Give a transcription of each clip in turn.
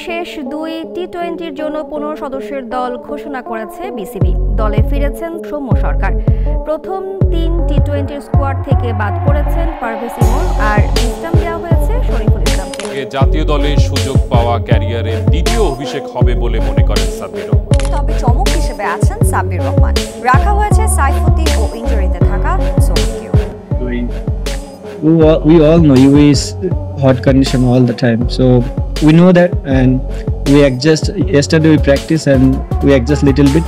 শেষ দুই টি-20-র জন্য 15 সদস্যের দল ঘোষণা করেছে বিসিবি। দলে ফিরেছেন সৌম্য সরকার। প্রথম 3 টি-20-র স্কোয়াড থেকে বাদ পড়েছেন পারভেজ ইমন আর বিশ্রাম দেওয়া হয়েছে শরীফুল ইসলামকে। জাতীয় দলে সুযোগ পাওয়া ক্যারিয়ারের দ্বিতীয় অভিষেক হবে বলে মনে করেন সাব্বির রহমান। তবে চমক হিসেবে আছেন সাব্বির রহমান। রাখা হয়েছে সাইফুদ্দিন ও ইনজুরিতে থাকা সোহেলকেও। We all know UAE is hot condition all the time, so we know that, and we adjust. Yesterday we practice and we adjust little bit.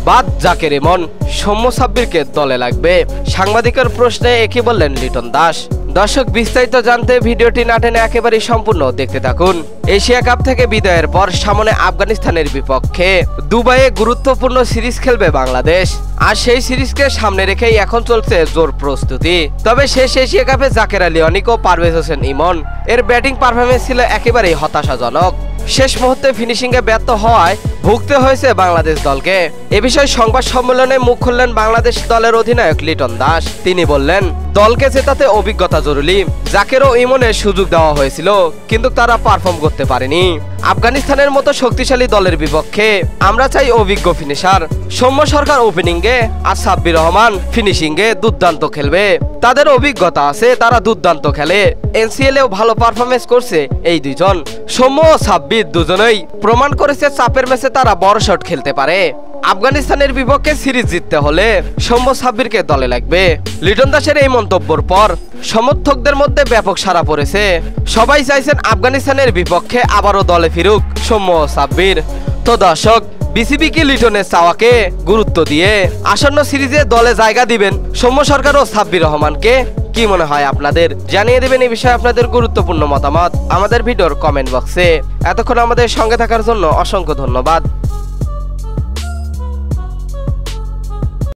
বাদ জাকের ইমন, সৌম্য সাব্বিরকে দলে লাগবে। সাংবাদিকের প্রশ্নে একই বললেন লিটন দাস। দর্শক, বিস্তারিত জানতে ভিডিওটি না টেনে একেবারেই সম্পূর্ণ দেখতে থাকুন। এশিয়া কাপ থেকে বিদায়ের পর সামনে আফগানিস্তানের বিপক্ষে দুবাইয়ে গুরুত্বপূর্ণ সিরিজ খেলবে বাংলাদেশ। আর সেই সিরিজকে সামনে রেখেই এখন চলছে জোর প্রস্তুতি। তবে শেষ এশিয়া কাপে জাকের আলী অনিক ও পারভেজ হোসেন ইমন এর ব্যাটিং পারফরমেন্স ছিল একেবারেই হতাশাজনক। শেষ মুহূর্তে ফিনিশিংয়ে ব্যর্থ হওয়ায় ভুগতে হয়েছে বাংলাদেশ দলকে। এ বিষয়ে সংবাদ সম্মেলনে মুখ খুললেন বাংলাদেশ দলের অধিনায়ক লিটন দাস। তিনি বললেন, দলকে জেতাতে অভিজ্ঞতা জরুরি। জাকের ও ইমনের সুযোগ দেওয়া হয়েছিল, কিন্তু তারা পারফর্ম করতে পারেনি। আফগানিস্তানের মতো শক্তিশালী দলের বিপক্ষে আমরা চাই অভিজ্ঞ ফিনিশার। সৌম্য সরকার ওপেনিংয়ে আর সাব্বির রহমান ফিনিশিংয়ে দুর্দান্ত খেলবে। তাদের অভিজ্ঞতা আছে, তারা দুর্দান্ত খেলে। এনসিএলেও ভালো পারফরমেন্স করছে এই দুইজন। সৌম্য ও সাব্বির দুজনেই প্রমাণ করেছে চাপের ম্যাচে তারা বড় শট খেলতে পারে। আফগানিস্তানের বিপক্ষে সিরিজ জিততে হলে সৌম্য সাব্বিরকে দলে লাগবে। লিটন দাসের এই মন্তব্যের পর সমর্থকদের মধ্যে ব্যাপক সাড়া পড়েছে। সবাই চাইছেন আফগানিস্তানের বিপক্ষে আবারও দলে ফিরুক সৌম্য ও সাব্বির। তো দর্শক, বিসিবি কি লিটনের চাওয়াকে গুরুত্ব দিয়ে আসন্ন সিরিজে দলে জায়গা দিবেন সৌম্য সরকার ও সাব্বির রহমানকে? কি মনে হয় আপনাদের? জানিয়ে দেবেন এই বিষয়ে আপনাদের গুরুত্বপূর্ণ মতামত আমাদের ভিডিওর কমেন্ট বক্সে। এতক্ষণ আমাদের সঙ্গে থাকার জন্য অসংখ্য ধন্যবাদ।